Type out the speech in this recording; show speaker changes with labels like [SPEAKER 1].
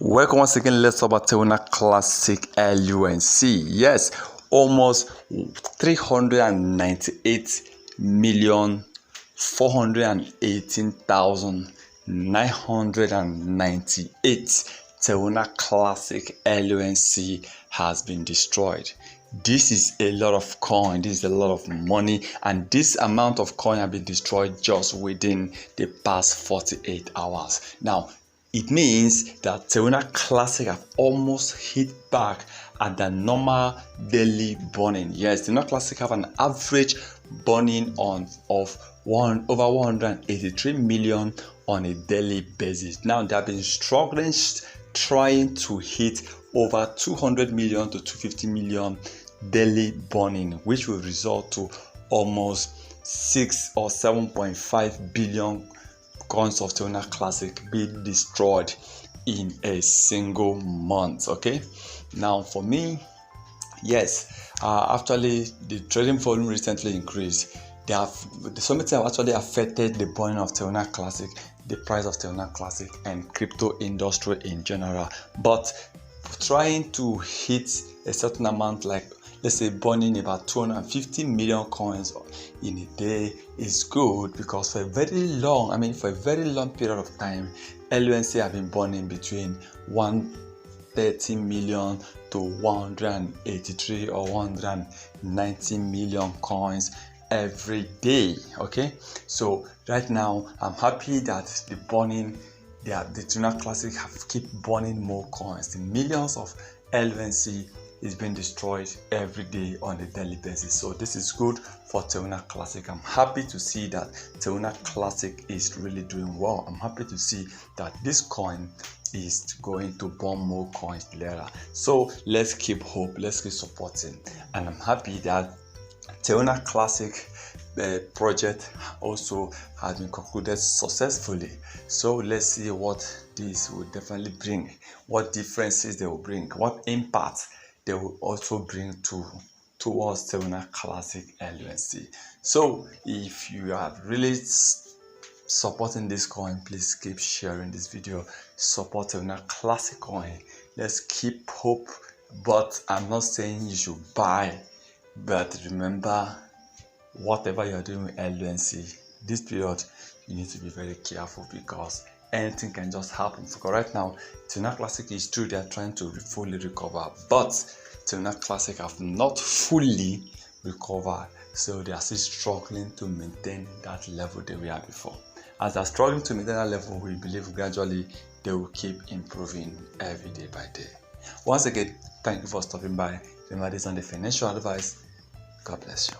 [SPEAKER 1] Welcome once again. Let's talk about Terra Classic LUNC. Yes, almost 398,418,998 Terra Classic LUNC has been destroyed. This is a lot of coin, this is a lot of money, and this amount of coin have been destroyed just within the past 48 hours. Now, it means that Terra Classic have almost hit back at the normal daily burning. Yes, Terra Classic have an average burning of over 183 million on a daily basis. Now they have been struggling, trying to hit over 200 million to 250 million daily burning, which will result to almost 6 or 7.5 billion coins of Terra Classic being destroyed in a single month. Okay, now for me, yes, actually the trading volume recently increased. Something have actually affected the burning of Terra Classic, the price of Terra Classic, and crypto industry in general. But trying to hit a certain amount, like let's say burning about 250 million coins in a day, is good, because for a very long period of time, LUNC have been burning between 130 million to 183 or 190 million coins every day. Okay, so right now I'm happy that the Terra Classic have keep burning more coins. The millions of LUNC is being destroyed every day on a daily basis. So this is good for Terra Classic. I'm happy to see that Terra Classic is really doing well. I'm happy to see that this coin is going to burn more coins later. So let's keep hope, let's keep supporting, and I'm happy that Terra Classic project also has been concluded successfully. So let's see what this will definitely bring, what differences they will bring, what impact they will also bring towards Terra Classic LUNC. So if you are really supporting this coin, please keep sharing this video. Support Terra Classic coin. Let's keep hope. But I'm not saying you should buy, but remember, whatever you're doing with LUNC this period, you need to be very careful, because anything can just happen. So right now, Terra Classic is true, they are trying to fully recover, but Terra Classic have not fully recovered, so they are still struggling to maintain that level they were before. As they're struggling to maintain that level, we believe gradually they will keep improving every day by day. Once again, thank you for stopping by. Remember, this is on the financial advice. God bless you.